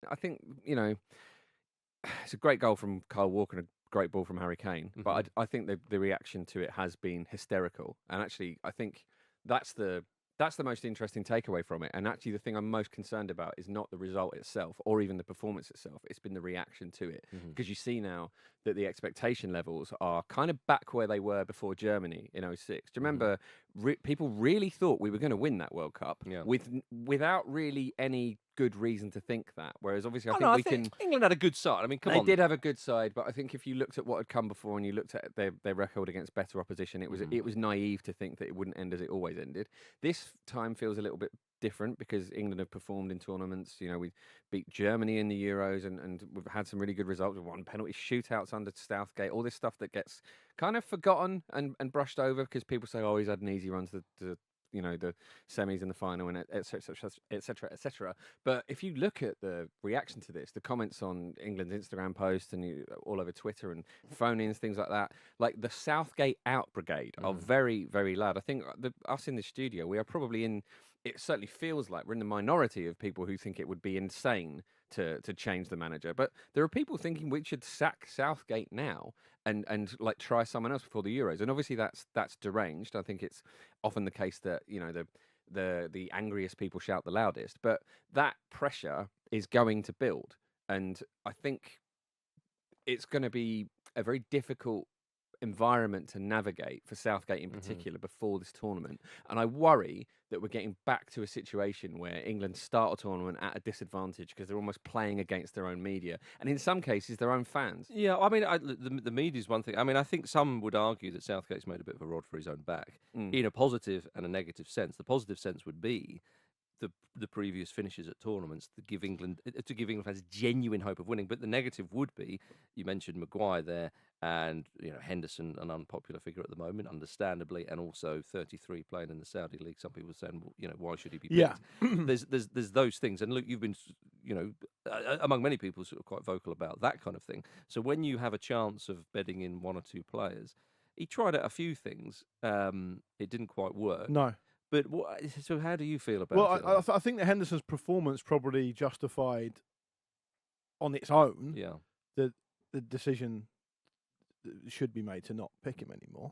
I think, it's a great goal from Kyle Walker and a great ball from Harry Kane. But I think the reaction to it has been hysterical. And actually, I think that's the most interesting takeaway from it. And actually, the thing I'm most concerned about is not the result itself or even the performance itself. It's been the reaction to it. Because you see now that the expectation levels are kind of back where they were before Germany in 2006. Do you remember people really thought we were going to win that World Cup without really any good reason to think that. Whereas obviously I think England had a good side. I mean, they did have a good side, but I think if you looked at what had come before and you looked at their record against better opposition, it was naive to think that it wouldn't end as it always ended. This time feels a little bit different because England have performed in tournaments. We beat Germany in the Euros and we've had some really good results. We've won penalty shootouts under Southgate. All this stuff that gets kind of forgotten and brushed over because people say, oh, he's had an easy run to the semis and the final and et cetera. But if you look at the reaction to this, the comments on England's Instagram posts and all over Twitter and phone-ins, things like that, like the Southgate out brigade are very, very loud. I think us in the studio, we are probably it certainly feels like we're in the minority of people who think it would be insane to change the manager. But there are people thinking we should sack Southgate now and like try someone else before the Euros. And obviously that's deranged. I think it's often the case that, the angriest people shout the loudest. But that pressure is going to build. And I think it's going to be a very difficult environment to navigate for Southgate in particular before this tournament. And I worry that we're getting back to a situation where England start a tournament at a disadvantage because they're almost playing against their own media and in some cases their own fans. Yeah, I mean, the media is one thing. I mean, I think some would argue that Southgate's made a bit of a rod for his own back in a positive and a negative sense. The positive sense would be the previous finishes at tournaments to give England fans genuine hope of winning. But the negative would be, you mentioned Maguire there, and Henderson, an unpopular figure at the moment, understandably, and also 33 playing in the Saudi league. Some people are saying, well, why should he be picked? Yeah. there's those things, and look, you've been among many people sort of quite vocal about that kind of thing. So when you have a chance of bedding in one or two players, he tried out a few things. It didn't quite work. No. But so how do you feel about it? Well, I think that Henderson's performance probably justified on its own the decision should be made to not pick him anymore.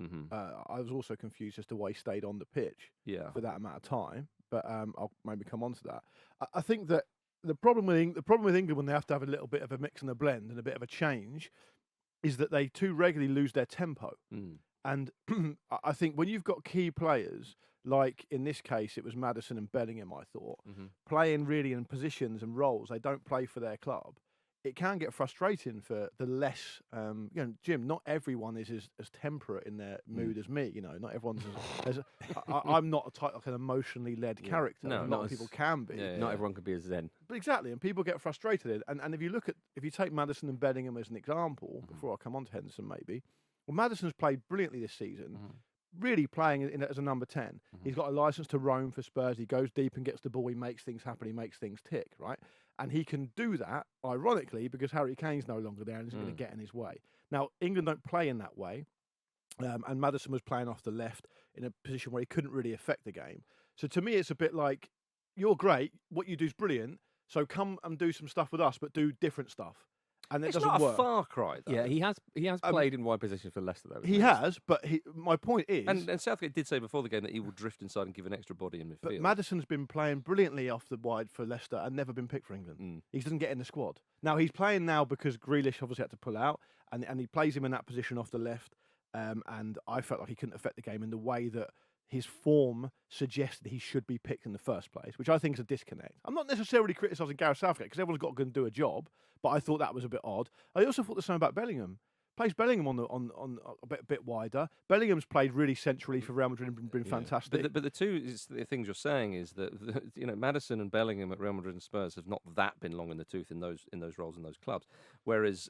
I was also confused as to why he stayed on the pitch for that amount of time, but I'll maybe come on to that. I think that the problem with England when they have to have a little bit of a mix and a blend and a bit of a change is that they too regularly lose their tempo. And I think when you've got key players, like in this case, it was Maddison and Bellingham, I thought, playing really in positions and roles they don't play for their club, it can get frustrating for the less, Jim, not everyone is as temperate in their mood as me, not everyone's I'm not a type like an emotionally led character. No, a lot of people can be. Not everyone can be as zen. But exactly, and people get frustrated. And if you take Maddison and Bellingham as an example, before I come on to Henderson maybe, well, Maddison's played brilliantly this season, really playing as a number 10. He's got a licence to roam for Spurs. He goes deep and gets the ball. He makes things happen. He makes things tick, right? And he can do that, ironically, because Harry Kane's no longer there and isn't going to get in his way. Now, England don't play in that way. And Maddison was playing off the left in a position where he couldn't really affect the game. So to me, it's a bit like, you're great. What you do is brilliant. So come and do some stuff with us, but do different stuff. And it's doesn't not work. a far cry, though. Yeah, he has played in wide position for Leicester, though. He has, but my point is... And Southgate did say before the game that he would drift inside and give an extra body in midfield. But Maddison's been playing brilliantly off the wide for Leicester and never been picked for England. He doesn't get in the squad. Now, he's playing now because Grealish obviously had to pull out, and he plays him in that position off the left, and I felt like he couldn't affect the game in the way that his form suggested he should be picked in the first place, which I think is a disconnect. I'm not necessarily criticising Gareth Southgate because everyone's got to go and do a job, but I thought that was a bit odd. I also thought the same about Bellingham. Plays Bellingham on a bit wider. Bellingham's played really centrally for Real Madrid and been fantastic. But the two things you're saying is that Maddison and Bellingham at Real Madrid and Spurs have not that been long in the tooth in those roles in those clubs, whereas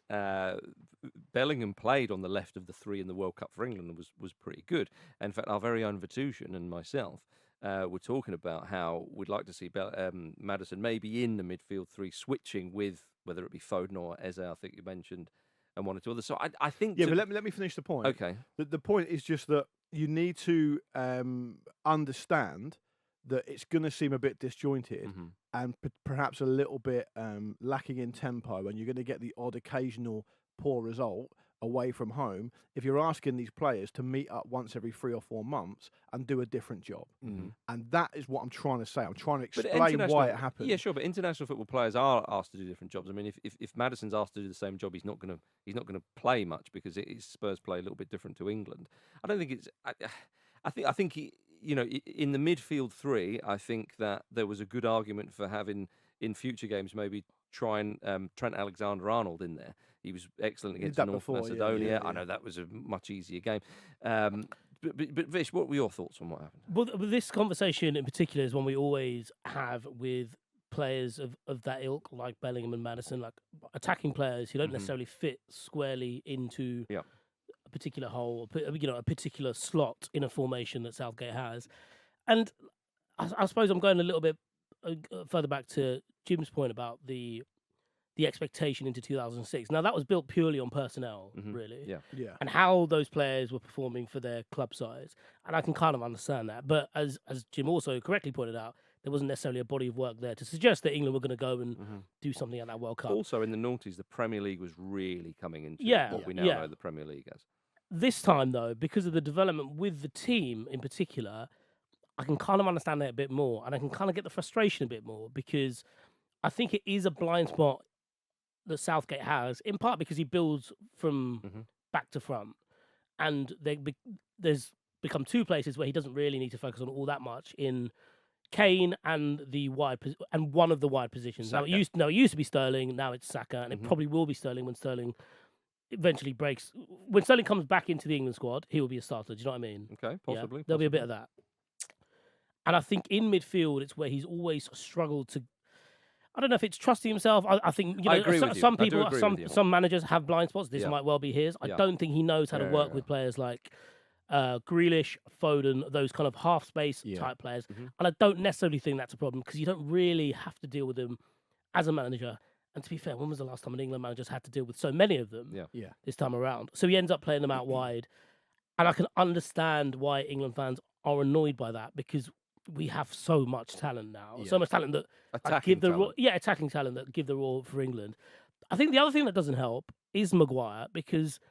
Bellingham played on the left of the three in the World Cup for England and was pretty good. And in fact, our very own Vatusian and myself were talking about how we'd like to see Maddison maybe in the midfield three, switching with whether it be Foden or Eze, I think you mentioned, and one or two others. So I think... Yeah, but let me finish the point. Okay. The point is just that you need to understand that it's going to seem a bit disjointed and perhaps a little bit lacking in tempo, and you're going to get the odd occasional poor result away from home, if you're asking these players to meet up once every 3 or 4 months and do a different job. And that is what I'm trying to say. I'm trying to explain why it happened. Yeah, sure, but international football players are asked to do different jobs. I mean, if Maddison's asked to do the same job, he's not going to play much because Spurs play a little bit different to England. I don't think it's. I think he, in the midfield three, I think that there was a good argument for having in future games maybe try and Trent Alexander-Arnold in there. He was excellent against North Macedonia. I know that was a much easier game. But Vish, what were your thoughts on what happened? Well, this conversation in particular is one we always have with players of that ilk, like Bellingham and Maddison, like attacking players who don't necessarily fit squarely into a particular hole, a particular slot in a formation that Southgate has. And I suppose I'm going a little bit further back to Jim's point about the expectation into 2006. Now, that was built purely on personnel, really. Yeah. And how those players were performing for their club size. And I can kind of understand that. But as Jim also correctly pointed out, there wasn't necessarily a body of work there to suggest that England were going to go and do something at that World Cup. Also, in the noughties, the Premier League was really coming into what we now know the Premier League as. This time, though, because of the development with the team in particular, I can kind of understand that a bit more. And I can kind of get the frustration a bit more because I think it is a blind spot that Southgate has, in part because he builds from back to front. And there's become two places where he doesn't really need to focus on all that much in Kane and one of the wide positions. Saka. Now it used to be Sterling, now it's Saka, and it probably will be Sterling when Sterling eventually breaks. When Sterling comes back into the England squad, he will be a starter. Do you know what I mean? Okay, possibly. Yeah? There'll be a bit of that. And I think in midfield, it's where he's always struggled to. I don't know if it's trusting himself. I think some people, some managers have blind spots. This might well be his. I don't think he knows how to work with players like Grealish, Foden, those kind of half space type players. And I don't necessarily think that's a problem because you don't really have to deal with them as a manager. And to be fair, when was the last time an England manager's had to deal with so many of them this time around? So he ends up playing them out wide. And I can understand why England fans are annoyed by that because we have so much talent now. So much talent that attacking talent that give the raw for England. I think the other thing that doesn't help is Maguire because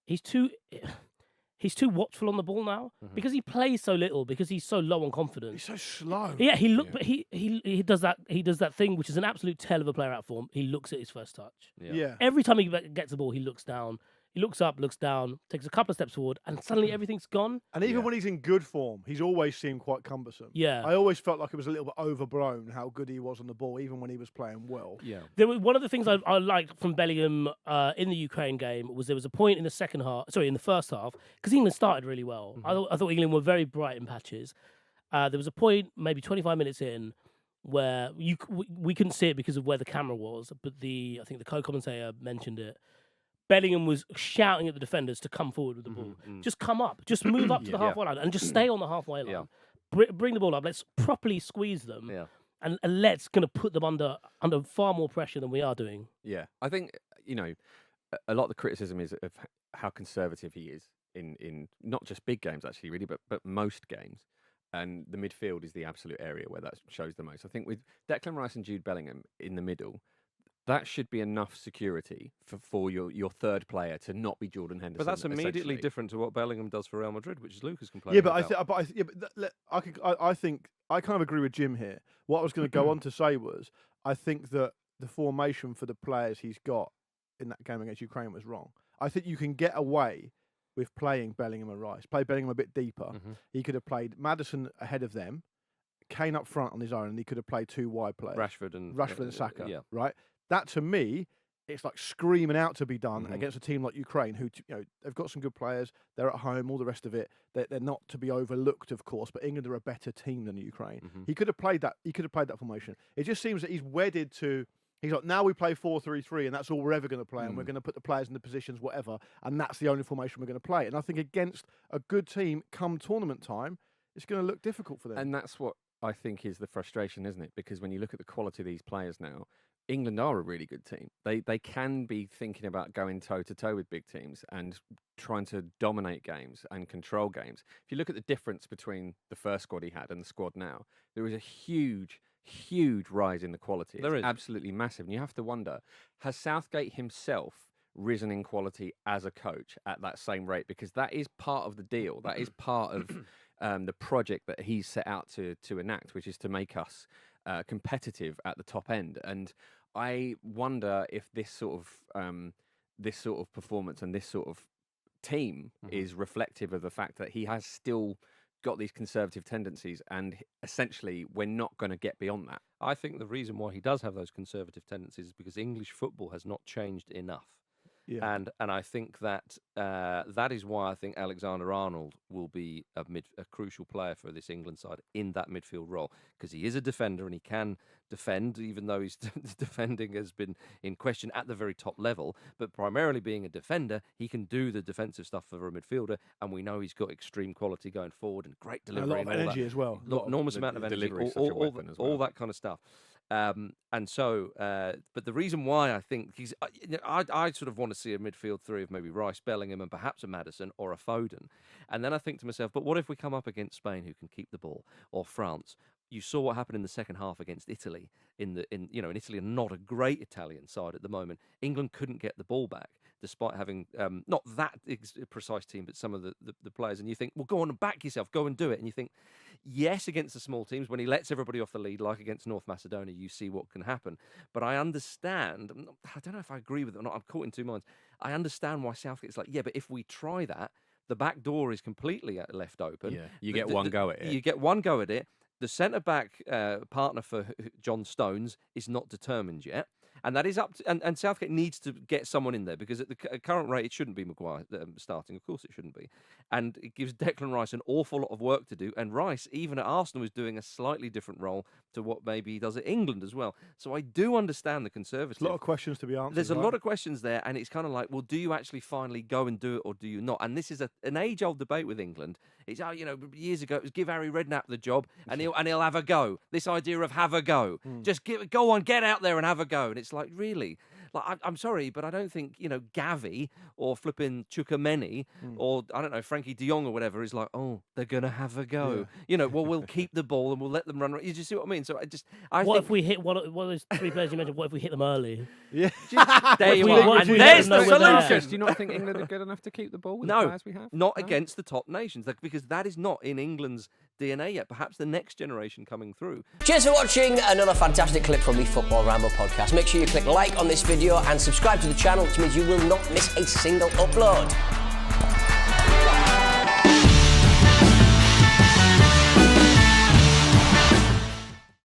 he's too watchful on the ball now because he plays so little because he's so low on confidence. He's so slow. Yeah, but he does that thing which is an absolute tell of a player out of form. He looks at his first touch. Yeah. Every time he gets the ball, he looks down. He looks up, looks down, takes a couple of steps forward, and suddenly everything's gone. And even when he's in good form, he's always seemed quite cumbersome. Yeah. I always felt like it was a little bit overblown how good he was on the ball, even when he was playing well. Yeah. One of the things I liked from Bellingham in the Ukraine game was there was a point in the first half, because England started really well. I thought England were very bright in patches. There was a point, maybe 25 minutes in, where we couldn't see it because of where the camera was, but I think the co-commentator mentioned it. Bellingham was shouting at the defenders to come forward with the ball. Just come up. Just move up to the halfway line and just stay on the halfway line. Bring the ball up. Let's properly squeeze them. And let's going to put them under far more pressure than we are doing. Yeah. I think, a lot of the criticism is of how conservative he is in not just big games, actually, really, but most games. And the midfield is the absolute area where that shows the most. I think with Declan Rice and Jude Bellingham in the middle, that should be enough security for your third player to not be Jordan Henderson. But that's immediately different to what Bellingham does for Real Madrid, which is Lucas complaining about. I think I kind of agree with Jim here. What I was going to go on to say was I think that the formation for the players he's got in that game against Ukraine was wrong. I think you can get away with playing Bellingham and Rice. Play Bellingham a bit deeper. He could have played Maddison ahead of them, Kane up front on his own, and he could have played two wide players. Rashford and Saka. Right. That, to me, it's like screaming out to be done against a team like Ukraine, who they've got some good players. They're at home, all the rest of it. They're not to be overlooked, of course. But England are a better team than Ukraine. He could have played that. He could have played that formation. It just seems that he's wedded to. He's like, now we play 4-3-3, and that's all we're ever going to play, and we're going to put the players in the positions, whatever, and that's the only formation we're going to play. And I think against a good team, come tournament time, it's going to look difficult for them. And that's what I think is the frustration, isn't it? Because when you look at the quality of these players now, England are a really good team. They can be thinking about going toe-to-toe with big teams and trying to dominate games and control games. If you look at the difference between the first squad he had and the squad now, there was a huge huge rise in the quality. There is. Absolutely massive. And you have to wonder, has Southgate himself risen in quality as a coach at that same rate? Because that is part of the deal. That is part of the project that he's set out to enact, which is to make us competitive at the top end. And I wonder if this sort of performance and this sort of team is reflective of the fact that he has still got these conservative tendencies, and essentially we're not going to get beyond that. I think the reason why he does have those conservative tendencies is because English football has not changed enough. Yeah. And I think that that is why I think Alexander-Arnold will be a crucial player for this England side in that midfield role, because he is a defender and he can defend, even though his defending has been in question at the very top level. But primarily being a defender, he can do the defensive stuff for a midfielder, and we know he's got extreme quality going forward and great delivery. A lot of energy as well. Enormous amount of energy, all that kind of stuff. And so, but the reason why I think I sort of want to see a midfield three of maybe Rice, Bellingham, and perhaps a Maddison or a Foden. And then I think to myself, but what if we come up against Spain, who can keep the ball, or France? You saw what happened in the second half against Italy. In Italy, are not a great Italian side at the moment. England couldn't get the ball back, despite having not that precise team, but some of the players. And you think, well, go on and back yourself, go and do it. And you think, yes, against the small teams, when he lets everybody off the lead, like against North Macedonia, you see what can happen. But I understand, I don't know if I agree with it or not, I'm caught in two minds. I understand why Southgate's like, yeah, but if we try that, the back door is completely left open. Yeah, you get one go at it. You get one go at it. The centre-back partner for John Stones is not determined yet. And that is up to, and Southgate needs to get someone in there, because at the current rate, it shouldn't be Maguire starting. Of course it shouldn't be. And it gives Declan Rice an awful lot of work to do. And Rice, even at Arsenal, is doing a slightly different role to what maybe he does at England as well. So I do understand the conservative. There's a lot of questions to be answered. There's a lot of questions there. And it's kind of like, well, do you actually finally go and do it, or do you not? And this is an age-old debate with England. It's, years ago, it was give Harry Redknapp the job and he'll have a go. This idea of have a go. Just go on, get out there and have a go. And it's like, really? Like, I'm sorry, but I don't think, Gavi or flipping Chukwuemeni or, I don't know, Frankie de Jong or whatever is like, oh, they're going to have a go. Yeah. Well, we'll keep the ball and we'll let them run. You just see what I mean? So what if we hit one of those three players you mentioned? What if we hit them early? Yeah. There you are. And there's the solution. Do you not think England are good enough to keep the ball with the players we have? Not against the top nations, because that is not in England's DNA yet. Perhaps the next generation coming through. Cheers for watching another fantastic clip from the Football Ramble podcast. Make sure you click like on this video and subscribe to the channel, which means you will not miss a single upload.